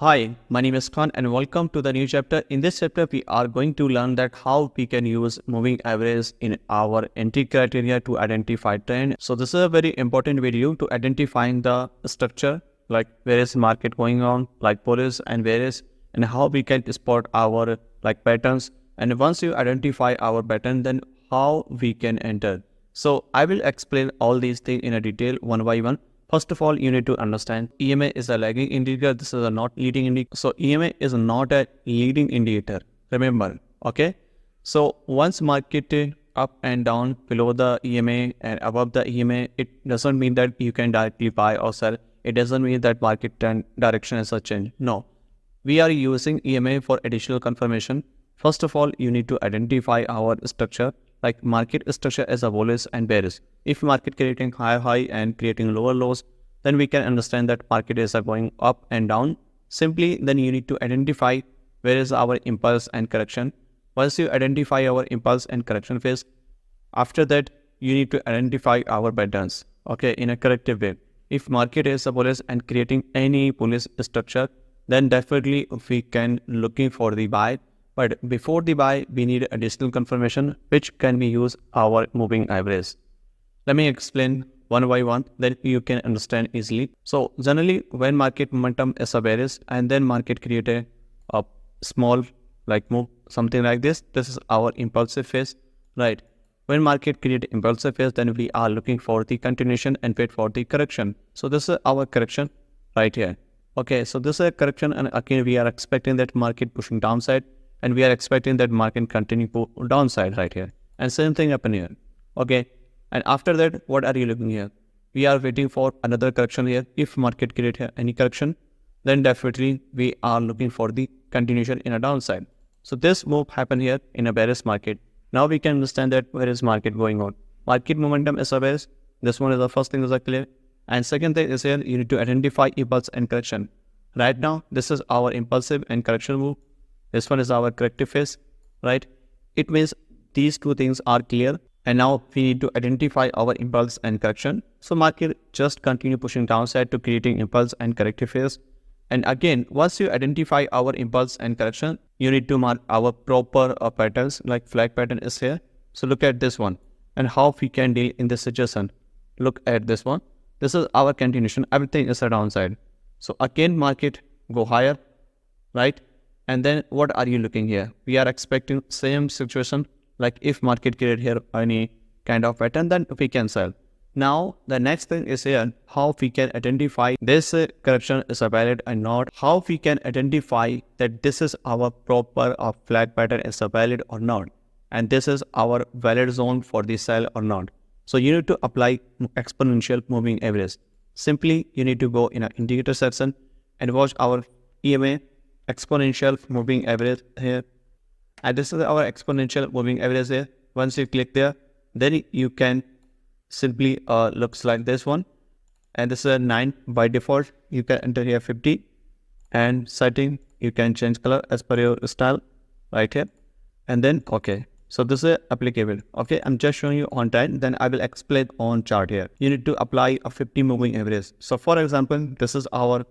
Hi, my name is Khan and welcome to the new chapter. In this chapter, we are going to learn that how we can use moving average in our entry criteria to identify trend. So this is a very important video to identifying the structure, like where is market going on, like police and where is, and how we can spot our patterns. And once you identify our pattern, then how we can enter. So I will explain all these things in a detail one by one. First of all, you need to understand EMA is a lagging indicator. This is a not leading indicator. So EMA is not a leading indicator. Remember, okay? So once market up and down below the EMA and above the EMA, it doesn't mean that you can directly buy or sell. It doesn't mean that market direction is a change. No, we are using EMA for additional confirmation. First of all, you need to identify our structure, like market structure as a bullish and bearish. If market creating higher high and creating lower lows, then we can understand that market is going up and down. Simply, then you need to identify where is our impulse and correction. Once you identify our impulse and correction phase, after that, you need to identify our patterns, okay, in a corrective way. If market is a bullish and creating any bullish structure, then definitely we can looking for the buy. But before the buy, we need additional confirmation, which can be used our moving average. Let me explain one by one, then you can understand easily. So generally, when market momentum is a bearish and then market create a small move, something like this is our impulsive phase, right? When market create impulsive phase, then we are looking for the continuation and wait for the correction. So this is our correction right here. Okay, so this is a correction, and again we are expecting that market pushing downside, and we are expecting that market continue downside right here. And same thing happen here. Okay. And after that, what are you looking here? We are waiting for another correction here. If market create here any correction, then definitely we are looking for the continuation in a downside. So this move happened here in a bearish market. Now we can understand that where is market going on. Market momentum is a bearish. This one is the first thing is clear. And second thing is here, you need to identify impulse and correction. Right now, this is our impulsive and correction move. This one is our corrective phase, right? It means these two things are clear. And now we need to identify our impulse and correction. So market just continue pushing downside to creating impulse and corrective phase. And again, once you identify our impulse and correction, you need to mark our proper patterns, like flag pattern is here. So look at this one and how we can deal in this situation. Look at this one. This is our continuation. Everything is a downside. So again, market go higher, right? And then what are you looking here? We are expecting same situation. Like if market create here any kind of pattern, then we can sell. Now the next thing is here, how we can identify this correction is a valid and not. How we can identify that this is our proper flag pattern is a valid or not. And this is our valid zone for the sell or not. So you need to apply exponential moving average. Simply, you need to go in an indicator section and watch our EMA exponential moving average here, and this is our exponential moving average here. Once you click there, then you can simply looks like this one, and this is a 9 by default. You can enter here 50, and setting you can change color as per your style right here, and then okay. So this is applicable. Okay, I'm just showing you on time, then I will explain on chart here. You need to apply a 50 moving average. So for example, this is our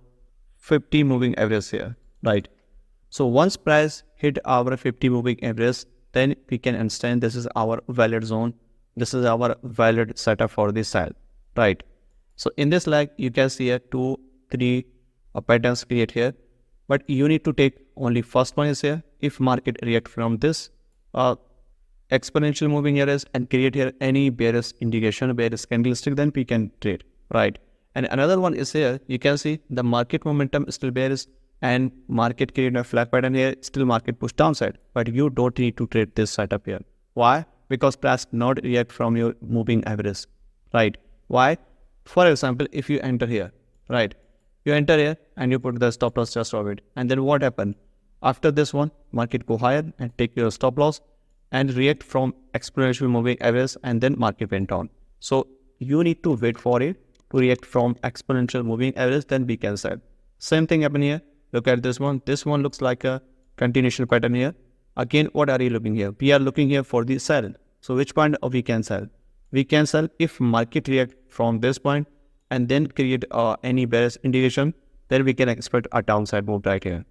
50 moving average here. Right. So once price hit our 50 moving average, then we can understand this is our valid zone. This is our valid setup for this sell. Right. So in this leg, you can see here 2, 3 patterns create here. But you need to take only first one is here. If market react from this exponential moving average and create here any bearish indication, bearish candlestick, then we can trade. Right. And another one is here. You can see the market momentum is still bearish. And market create a flag pattern here, still market push downside, but you don't need to trade this setup here. Why? Because price not react from your moving average, right? Why? For example, if you enter here, right? You enter here and you put the stop loss just of it, and then what happened? After this one, market go higher and take your stop loss and react from exponential moving average, and then market went down. So you need to wait for it to react from exponential moving average, then we can sell. Same thing happen here. Look at this one. This one looks like a continuation pattern here. Again, what are you looking here? We are looking here for the sell. So which point we can sell? We can sell if market react from this point and then create any bearish indication then we can expect a downside move right here.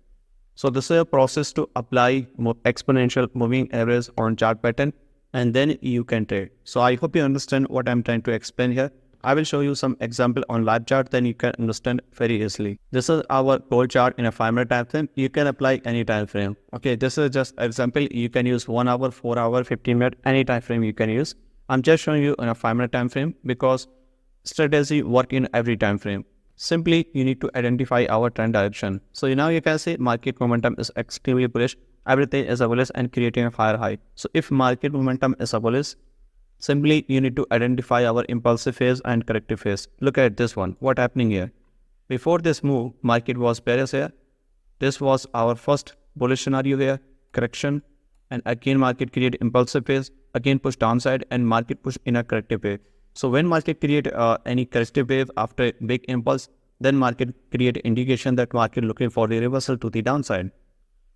So this is a process to apply exponential moving average on chart pattern, and then you can trade. So I hope you understand what I'm trying to explain here. I will show you some example on live chart, then you can understand very easily. This is our gold chart in a 5-minute time frame. You can apply any time frame. Okay, this is just example. You can use 1 hour, 4 hour, 15 minute, any time frame you can use. I'm just showing you in a 5-minute time frame because strategy work in every time frame. Simply, you need to identify our trend direction. So now you can see market momentum is extremely bullish. Everything is bullish and creating a higher high. So if market momentum is bullish, simply you need to identify our impulsive phase and corrective phase. Look at this one. What happening here? Before this move, market was bearish here. This was our first bullish scenario here, correction, and again market create impulsive phase, again push downside, and market push in a corrective wave. So when market create any corrective wave after big impulse, then market create indication that market looking for the reversal to the downside.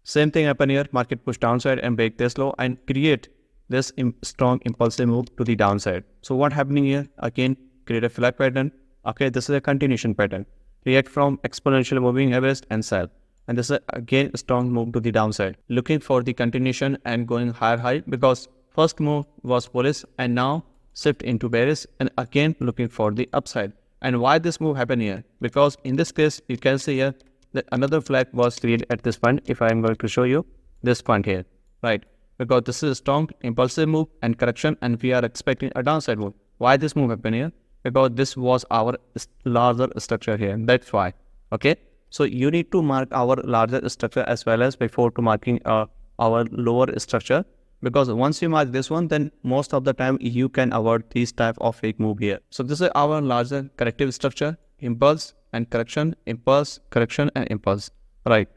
Same thing happen here. Market push downside and break this low and create this strong impulsive move to the downside. So what happening here? Again, create a flag pattern. Okay, this is a continuation pattern. React from exponential moving average and sell. And this is again a strong move to the downside. Looking for the continuation and going higher high because first move was bullish and now shift into bearish and again looking for the upside. And why this move happened here? Because in this case, you can see here that another flag was created at this point. If I am going to show you this point here, right? Because this is a strong impulsive move and correction and we are expecting a downside move. Why this move happened here? Because this was our larger structure here. That's why. Okay. So you need to mark our larger structure as well as before to marking our lower structure. Because once you mark this one, then most of the time you can avoid these type of fake move here. So this is our larger corrective structure, impulse and correction, impulse, correction and impulse, right?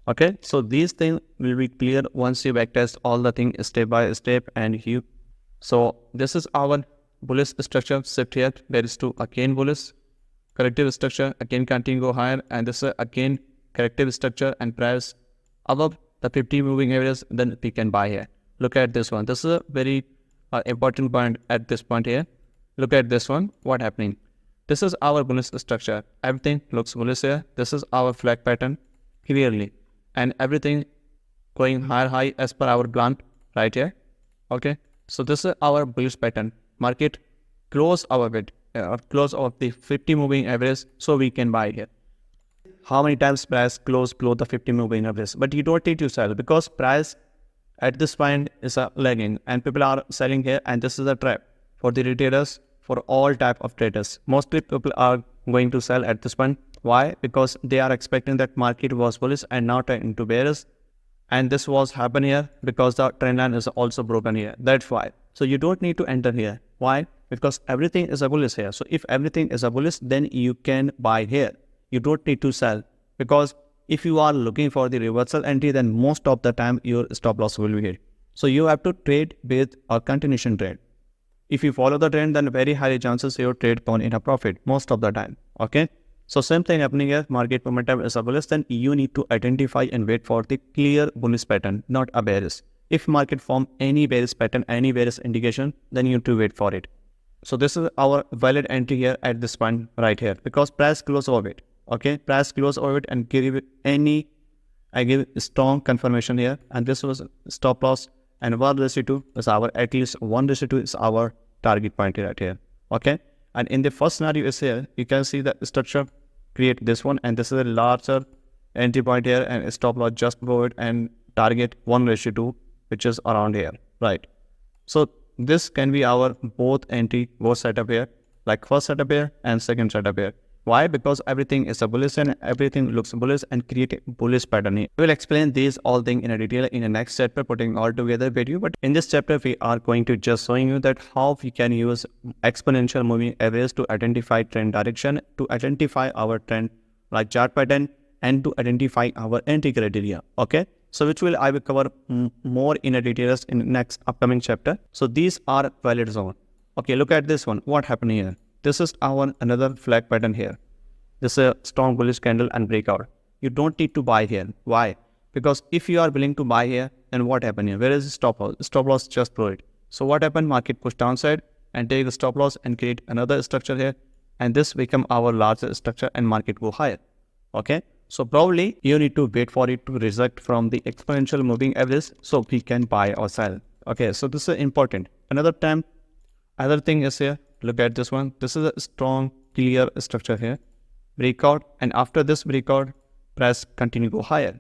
Okay, so these things will be clear once you backtest all the things step by step and you. So this is our bullish structure shift here. There is to again bullish, corrective structure, again continue go higher, and this is again corrective structure and price above the 50 moving areas, then we can buy here. Look at this one. This is a very important point at this point here. Look at this one. What happening? This is our bullish structure. Everything looks bullish here. This is our flag pattern clearly. And everything going higher high as per our plan right here. Okay. So this is our bullish pattern. Market close our bid, close of the 50 moving average. So we can buy here. How many times price close below the 50 moving average? But you don't need to sell because price at this point is lagging and people are selling here, and this is a trap for the retailers, for all type of traders. Mostly people are going to sell at this point. Why? Because they are expecting that market was bullish and now turn into bearish, and this was happen here because the trend line is also broken here. That's why. So you don't need to enter here. Why? Because everything is a bullish here. So if everything is a bullish, then you can buy here. You don't need to sell because if you are looking for the reversal entry, then most of the time your stop loss will be here. So you have to trade with a continuation trade. If you follow the trend, then very high chances your trade turn in a profit most of the time. Okay. So same thing happening here. Market momentum is a bullish, then you need to identify and wait for the clear bullish pattern, not a bearish. If market form any bearish pattern, any bearish indication, then you need to wait for it. So this is our valid entry here at this point right here because price close over it. Okay, price close over it and give any, I give strong confirmation here, and this was stop loss and 1:2 is our, at least 1:2 is our target point right here. Okay, and in the first scenario is here, you can see the structure create this one, and this is a larger entry point here and stop loss just below it and target 1:2, which is around here, right? So this can be our both entry, both setup here, like first setup here and second setup here. Why? Because everything is a bullish and everything looks bullish and create a bullish pattern here. We will explain these all things in a detail in the next chapter, putting all together video. But in this chapter, we are going to just showing you that how we can use exponential moving average to identify trend direction, to identify our trend like chart pattern, and to identify our entry criteria. Okay. So which I will cover more in a details in the next upcoming chapter. So these are valid zone. Okay. Look at this one. What happened here? This is our another flag pattern here. This is a strong bullish candle and breakout. You don't need to buy here. Why? Because if you are willing to buy here, then what happened here? Where is the stop loss? Stop loss just below it. So what happened? Market push downside and take the stop loss and create another structure here. And this become our larger structure and market go higher. Okay, so probably you need to wait for it to reject from the exponential moving average so we can buy or sell. Okay, so this is important. Other thing is here, look at this one. This is a strong, clear structure here. Breakout, and after this breakout, price continue go higher.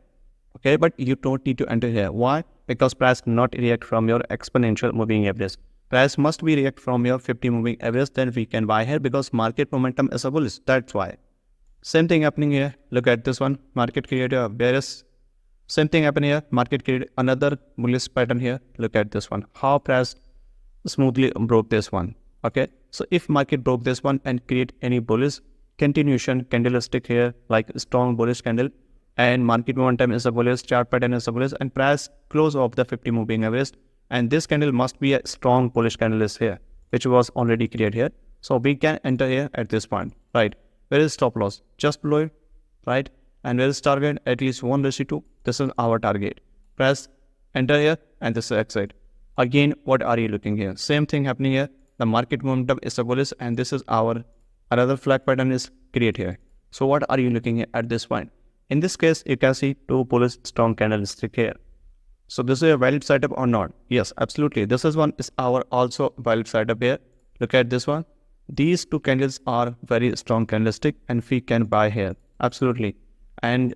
Okay, but you don't need to enter here. Why? Because price cannot react from your exponential moving average. Price must be react from your 50 moving average, then we can buy here because market momentum is a bullish. That's why. Same thing happening here. Look at this one. Market created a bearish. Same thing happening here. Market created another bullish pattern here. Look at this one. How price smoothly broke this one. Okay, so if market broke this one and create any bullish continuation candlestick here, like strong bullish candle, and market momentum is a bullish, chart pattern is a bullish, and price close of the 50 moving average, and this candle must be a strong bullish candle is here, which was already created here. So we can enter here at this point, right? Where is stop loss? Just below it, right? And where is target? At least 1:2. This is our target. Press enter here, and this is exit. Again, what are you looking here? Same thing happening here. The market momentum is a bullish, and this is our another flag pattern is create here. So what are you looking at this point? In this case, you can see two bullish strong candlestick here. So this is a valid setup or not? Yes, absolutely. This is one is our also valid setup here. Look at this one. These two candles are very strong candlestick, and we can buy here. Absolutely. And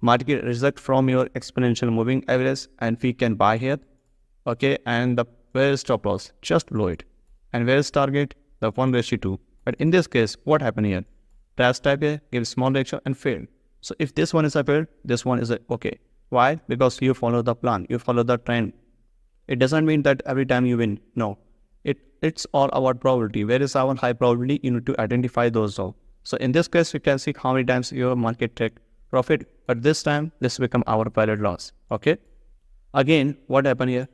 market reject from your exponential moving average, and we can buy here. Okay, and where is stop loss? Just below it. And where is target? The 1:2. But in this case, what happened here? Price type here, gives small reaction and failed. So if this one is a failed, this one is a okay. Why? Because you follow the plan, you follow the trend. It doesn't mean that every time you win. No, it's all about probability. Where is our high probability? You need to identify those all. So in this case, you can see how many times your market take profit, but this time this become our valid loss. Okay. Again, what happened here?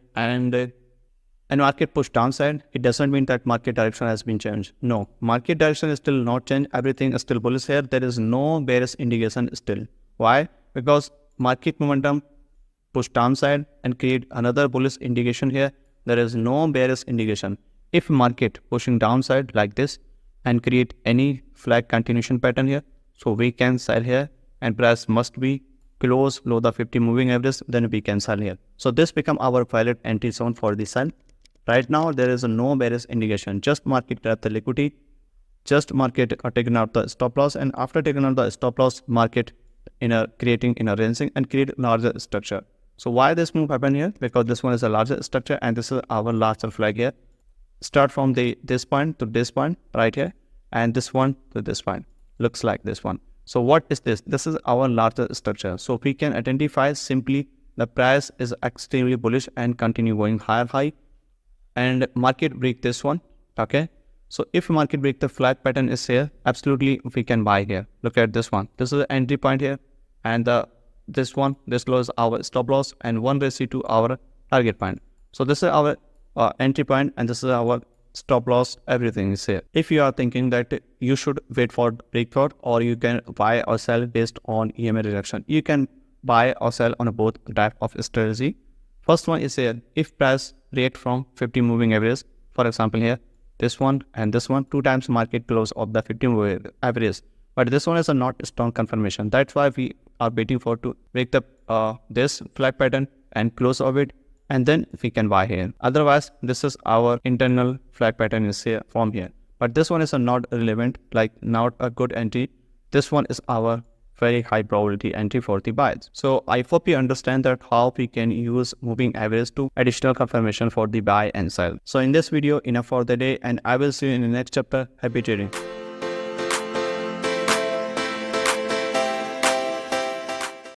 And market push downside, it doesn't mean that market direction has been changed. No, market direction is still not changed. Everything is still bullish here. There is no bearish indication still. Why? Because market momentum push downside and create another bullish indication here. There is no bearish indication. If market pushing downside like this and create any flag continuation pattern here, so we can sell here, and price must be close below the 50 moving average, then we can sell here. So this become our valid entry zone for the sell. Right now, there is no bearish indication. Just market grab the liquidity. Just market taking out the stop loss, and after taking out the stop loss, market creating in a ranging and create larger structure. So why this move happen here? Because this one is a larger structure, and this is our larger flag here. Start from this point to this point right here, and this one to this point. Looks like this one. So what is this? This is our larger structure. So we can identify simply the price is extremely bullish and continue going high. And market break this one. Okay, so if market break the flag pattern is here, absolutely we can buy here. Look at this one. This is the entry point here, and this low is our stop loss, and 1:2 our target point. So this is our entry point, and this is our stop loss. Everything is here. If you are thinking that you should wait for breakout, or you can buy or sell based on EMA rejection, you can buy or sell on both type of strategy. First one is here, if price react from 50 moving average, for example here, this one and this one, 2 times market close of the 50 moving average. But this one is a not strong confirmation. That's why we are waiting for to break the this flag pattern and close of it, and then we can buy here. Otherwise, this is our internal flag pattern is here from here. But this one is a not relevant, like not a good entry. This one is our very high probability entry for the buys. So I hope you understand that how we can use moving average to additional confirmation for the buy and sell. So in this video, enough for the day, and I will see you in the next chapter. Happy trading.